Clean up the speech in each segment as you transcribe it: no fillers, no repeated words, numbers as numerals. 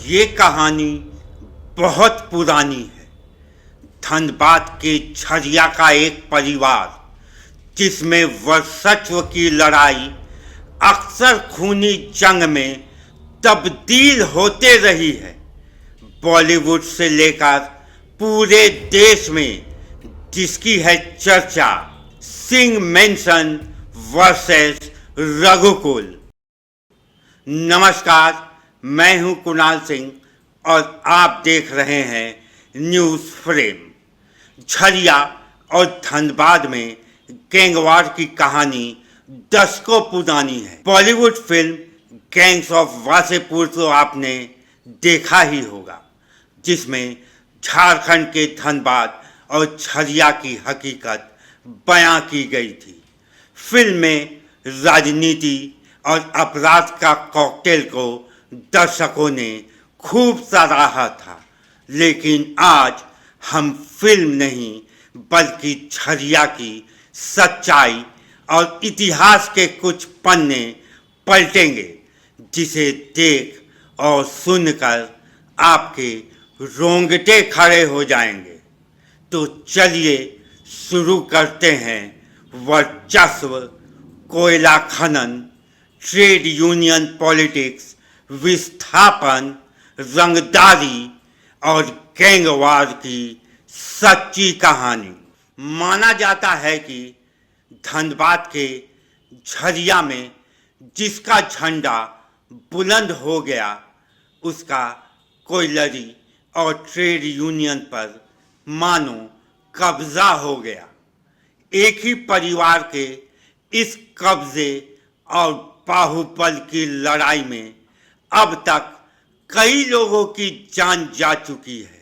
ये कहानी बहुत पुरानी है। धनबाद के झरिया का एक परिवार जिसमें वर्चस्व की लड़ाई अक्सर खूनी जंग में तब्दील होते रही है। बॉलीवुड से लेकर पूरे देश में जिसकी है चर्चा, सिंह मेंशन वर्सेस रघुकुल। नमस्कार, मैं हूं कुणाल सिंह और आप देख रहे हैं न्यूज़ फ्रेम। झरिया और धनबाद में गैंगवार की कहानी दशकों पुरानी है। Bollywood film gangs of Wasseypur तो आपने देखा ही होगा, जिसमें झारखंड के धनबाद और झरिया की हकीकत बयां की गई थी। फिल्म में राजनीति और अपराध का कॉकटेल को दर्शकों ने खूब सराहा था, लेकिन आज हम फिल्म नहीं बल्कि झरिया की सच्चाई और इतिहास के कुछ पन्ने पलटेंगे, जिसे देख और सुनकर आपके रोंगटे खड़े हो जाएंगे। तो चलिए शुरू करते हैं। वर्चस्व, कोयला खनन, ट्रेड यूनियन पॉलिटिक्स, विस्थापन, रंगदारी और गैंगवार की सच्ची कहानी। माना जाता है कि धनबाद के झरिया में जिसका झंडा बुलंद हो गया, उसका कोयलरी और ट्रेड यूनियन पर मानो कब्जा हो गया। एक ही परिवार के इस कब्जे और बाहुबल की लड़ाई में अब तक कई लोगों की जान जा चुकी है।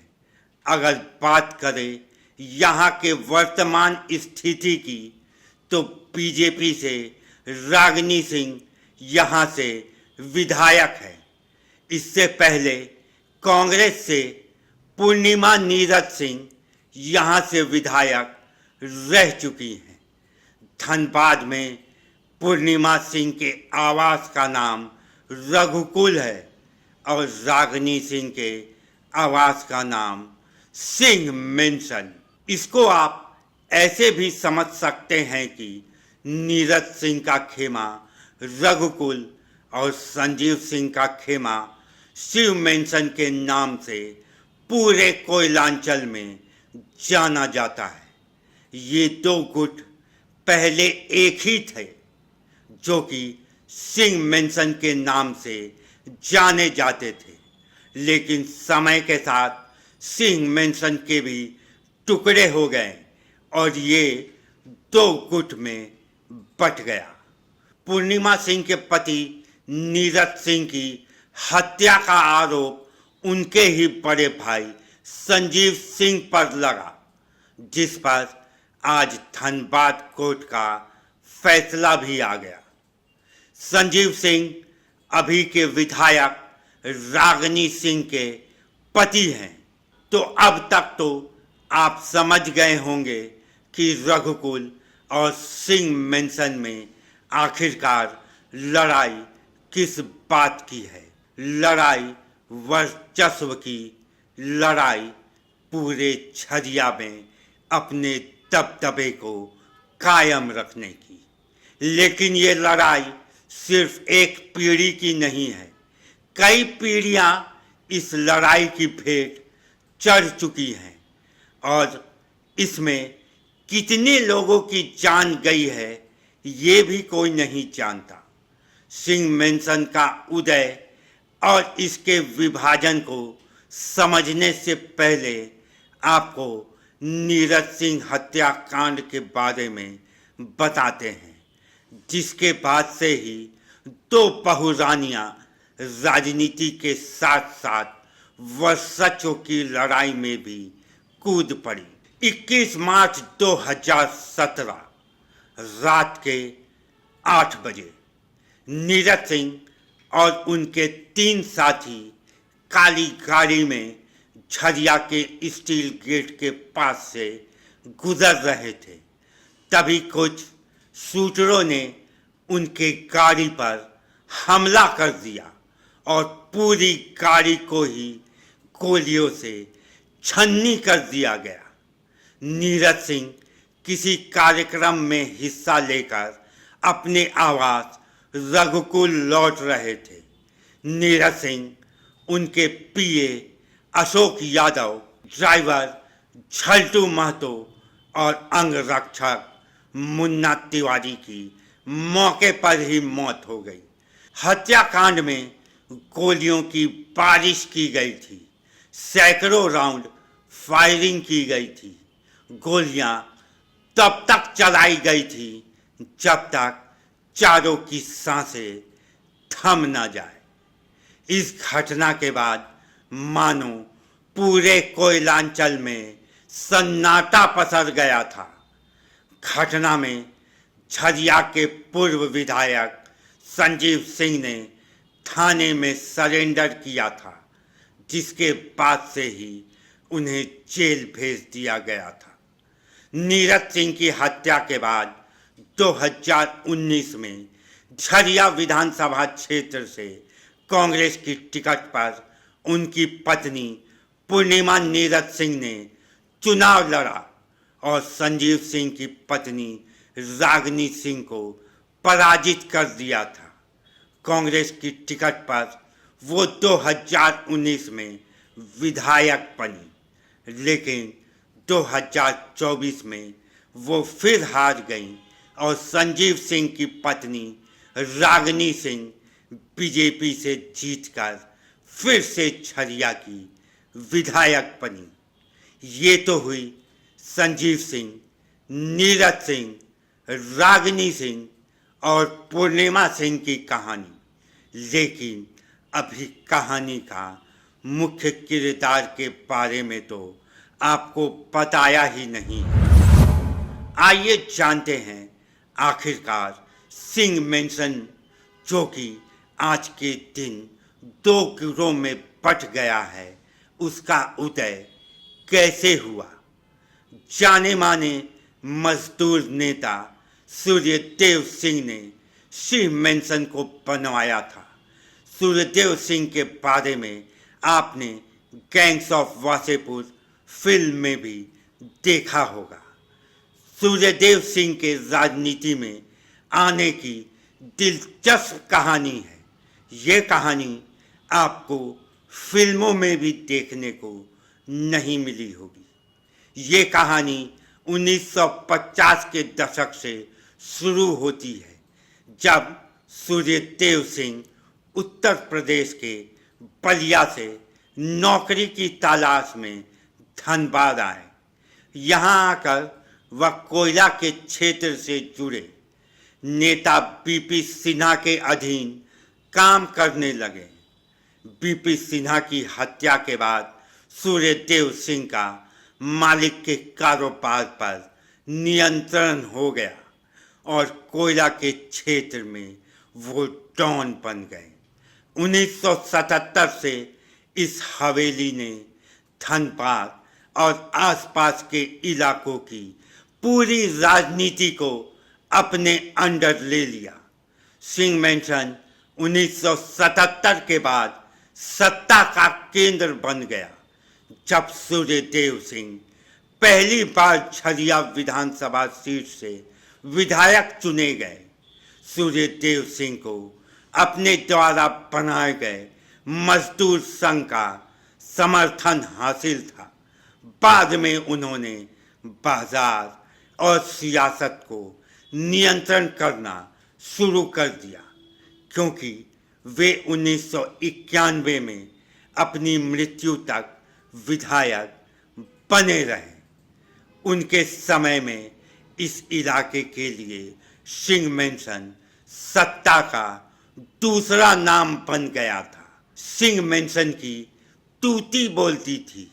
अगर बात करें यहाँ के वर्तमान स्थिति की, तो बीजेपी से रागिनी सिंह यहाँ से विधायक है। इससे पहले कांग्रेस से पूर्णिमा नीरज सिंह यहाँ से विधायक रह चुकी हैं। धनबाद में पूर्णिमा सिंह के आवास का नाम रघुकुल है और रागिनी सिंह के आवास का नाम सिंह मेंशन। इसको आप ऐसे भी समझ सकते हैं कि नीरज सिंह का खेमा रघुकुल और संजीव सिंह का खेमा शिव मेंशन के नाम से पूरे कोयलांचल में जाना जाता है। ये दो गुट पहले एक ही थे, जो कि सिंह मेंशन के नाम से जाने जाते थे, लेकिन समय के साथ सिंह मेंशन के भी टुकड़े हो गए और ये दो गुट में बट गया। पूर्णिमा सिंह के पति नीरज सिंह की हत्या का आरोप उनके ही बड़े भाई संजीव सिंह पर लगा, जिस पर आज धनबाद कोर्ट का फैसला भी आ गया। संजीव सिंह अभी के विधायक रागिनी सिंह के पति हैं। तो अब तक तो आप समझ गए होंगे कि रघुकुल और सिंह मेंशन में आखिरकार लड़ाई किस बात की है। लड़ाई वर्चस्व की, लड़ाई पूरे झरिया में अपने दबदबे को कायम रखने की। लेकिन ये लड़ाई सिर्फ एक पीढ़ी की नहीं है, कई पीढ़ियां इस लड़ाई की भेंट चढ़ चुकी हैं और इसमें कितने लोगों की जान गई है ये भी कोई नहीं जानता। सिंह मेंशन का उदय और इसके विभाजन को समझने से पहले आपको नीरज सिंह हत्याकांड के बारे में बताते हैं, जिसके बाद से ही दो बहुरानियां राजनीति के साथ साथ वर्चस्व की लड़ाई में भी कूद पड़ी। 21 मार्च 2017 रात के 8 बजे नीरज सिंह और उनके 3 साथी काली गाड़ी में झरिया के स्टील गेट के पास से गुजर रहे थे। तभी कुछ शूटरों ने उनके गाड़ी पर हमला कर दिया और पूरी गाड़ी को ही गोलियों से छन्नी कर दिया गया। नीरज सिंह किसी कार्यक्रम में हिस्सा लेकर अपने आवास रघुकुल लौट रहे थे। नीरज सिंह, उनके पीए अशोक यादव, ड्राइवर झल्टू महतो और अंगरक्षक मुन्ना तिवारी की मौके पर ही मौत हो गई। हत्याकांड में गोलियों की बारिश की गई थी। सैकड़ों राउंड फायरिंग की गई थी। गोलियां तब तक चलाई गई थी जब तक चारों की सांसें थम न जाए। इस घटना के बाद मानो पूरे कोयलांचल में सन्नाटा पसर गया था। घटना में झरिया के पूर्व विधायक संजीव सिंह ने थाने में सरेंडर किया था, जिसके बाद से ही उन्हें जेल भेज दिया गया था। नीरज सिंह की हत्या के बाद 2019 में झरिया विधानसभा क्षेत्र से कांग्रेस की टिकट पर उनकी पत्नी पूर्णिमा नीरज सिंह ने चुनाव लड़ा और संजीव सिंह की पत्नी रागिनी सिंह को पराजित कर दिया था। कांग्रेस की टिकट पर वो 2019 में विधायक बनी, लेकिन 2024 में वो फिर हार गईं और संजीव सिंह की पत्नी रागिनी सिंह बीजेपी से जीतकर फिर से झरिया की विधायक बनी। ये तो हुई संजीव सिंह, नीरज सिंह, रागिनी सिंह और पूर्णिमा सिंह की कहानी। लेकिन अभी कहानी का मुख्य किरदार के बारे में तो आपको बताया ही नहीं। आइए जानते हैं आखिरकार सिंह मेंशन, जो कि आज के दिन 2 गिरोह में बट गया है, उसका उदय कैसे हुआ। जाने माने मजदूर नेता सूर्यदेव सिंह ने सिंह मेंशन को बनवाया था। सूर्यदेव सिंह के बारे में आपने गैंग्स ऑफ वासेपुर फिल्म में भी देखा होगा। सूर्यदेव सिंह के राजनीति में आने की दिलचस्प कहानी है। ये कहानी आपको फिल्मों में भी देखने को नहीं मिली होगी। ये कहानी 1950 के दशक से शुरू होती है, जब सूर्यदेव सिंह उत्तर प्रदेश के बलिया से नौकरी की तलाश में धनबाद आए। यहाँ आकर वह कोयला के क्षेत्र से जुड़े नेता बीपी सिन्हा के अधीन काम करने लगे। बीपी सिन्हा की हत्या के बाद सूर्यदेव सिंह का मालिक के कारोबार पर नियंत्रण हो गया और कोयला के क्षेत्र में वो डॉन बन गए। 1977 से इस हवेली ने धनबाद और आसपास के इलाकों की पूरी राजनीति को अपने अंडर ले लिया। सिंह मेंशन 1977 के बाद सत्ता का केंद्र बन गया, जब सूर्यदेव सिंह पहली बार झरिया विधानसभा सीट से विधायक चुने गए। सूर्यदेव सिंह को अपने द्वारा बनाए गए मजदूर संघ का समर्थन हासिल था। बाद में उन्होंने बाजार और सियासत को नियंत्रण करना शुरू कर दिया, क्योंकि वे 1991 में अपनी मृत्यु तक विधायक बने रहे। उनके समय में इस इलाके के लिए सिंह मेंशन सत्ता का दूसरा नाम बन गया था। सिंह मेंशन की तूती बोलती थी।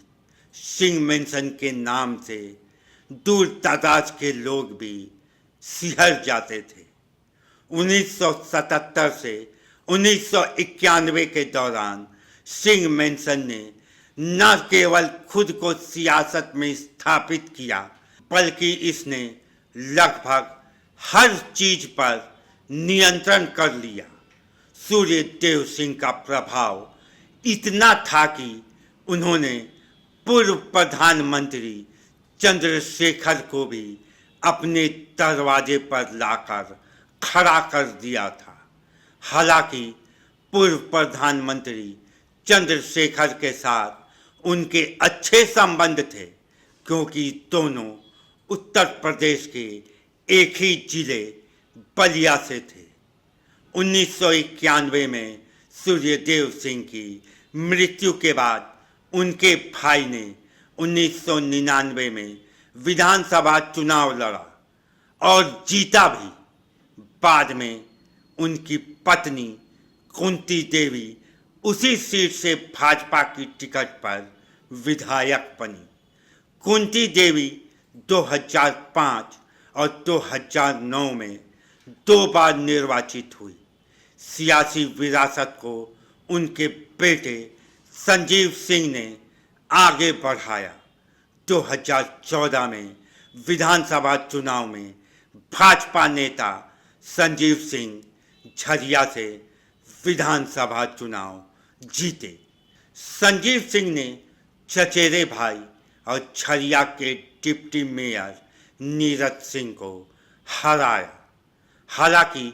सिंह मेंशन के नाम से दूर दराज के लोग भी सिहर जाते थे। 1977 से 1991 के दौरान सिंह मेंशन ने न केवल खुद को सियासत में स्थापित किया, बल्कि इसने लगभग हर चीज पर नियंत्रण कर लिया। सूर्यदेव सिंह का प्रभाव इतना था कि उन्होंने पूर्व प्रधानमंत्री चंद्रशेखर को भी अपने दरवाजे पर लाकर खड़ा कर दिया था। हालांकि पूर्व प्रधानमंत्री चंद्रशेखर के साथ उनके अच्छे संबंध थे, क्योंकि दोनों उत्तर प्रदेश के एक ही जिले बलिया से थे। 1991 में सूर्यदेव सिंह की मृत्यु के बाद उनके भाई ने 1999 में विधानसभा चुनाव लड़ा और जीता भी। बाद में उनकी पत्नी कुंती देवी उसी सीट से भाजपा की टिकट पर विधायक बनी। कुंती देवी 2005 और 2009 में 2 बार निर्वाचित हुई। सियासी विरासत को उनके बेटे संजीव सिंह ने आगे बढ़ाया। 2014 में विधानसभा चुनाव में भाजपा नेता संजीव सिंह झरिया से विधानसभा चुनाव जीते। संजीव सिंह ने चचेरे भाई और झरिया के डिप्टी मेयर नीरज सिंह को हराया। हालांकि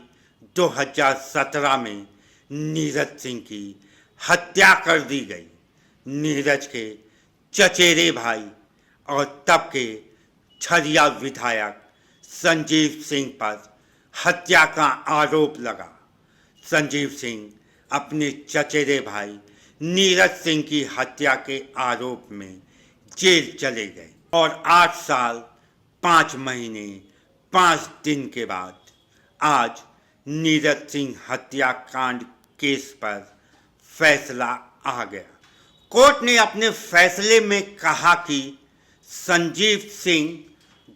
2017 में नीरज सिंह की हत्या कर दी गई। नीरज के चचेरे भाई और तब के झरिया विधायक संजीव सिंह पर हत्या का आरोप लगा। संजीव सिंह अपने चचेरे भाई नीरज सिंह की हत्या के आरोप में जेल चले गए और 8 साल 5 महीने 5 दिन के बाद आज नीरज सिंह हत्याकांड केस पर फैसला आ गया। कोर्ट ने अपने फैसले में कहा कि संजीव सिंह,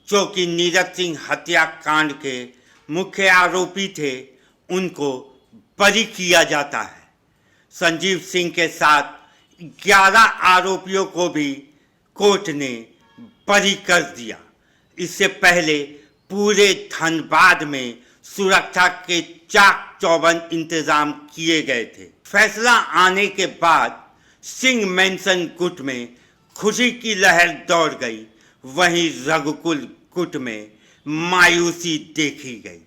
जो कि नीरज सिंह हत्याकांड के मुख्य आरोपी थे, उनको बरी किया जाता है। संजीव सिंह के साथ 11 आरोपियों को भी कोर्ट ने बरी कर दिया। इससे पहले पूरे धनबाद में सुरक्षा के चाक चौबंद इंतजाम किए गए थे। फैसला आने के बाद सिंह मेंशन गुट में खुशी की लहर दौड़ गई, वहीं रघुकुल गुट में मायूसी देखी गई।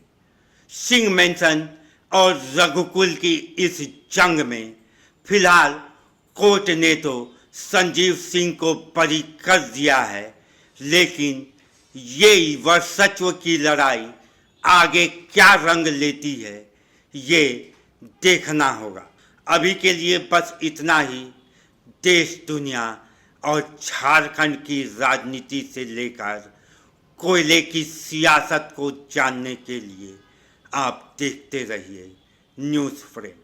सिंह मेंशन और रघुकुल की इस जंग में फिलहाल कोर्ट ने तो संजीव सिंह को बरी कर दिया है, लेकिन ये वर्चस्व की लड़ाई आगे क्या रंग लेती है, ये देखना होगा। अभी के लिए बस इतना ही। देश, दुनिया और झारखंड की राजनीति से लेकर कोयले की सियासत को जानने के लिए आप देखते रहिए न्यूज़ फ्रेम।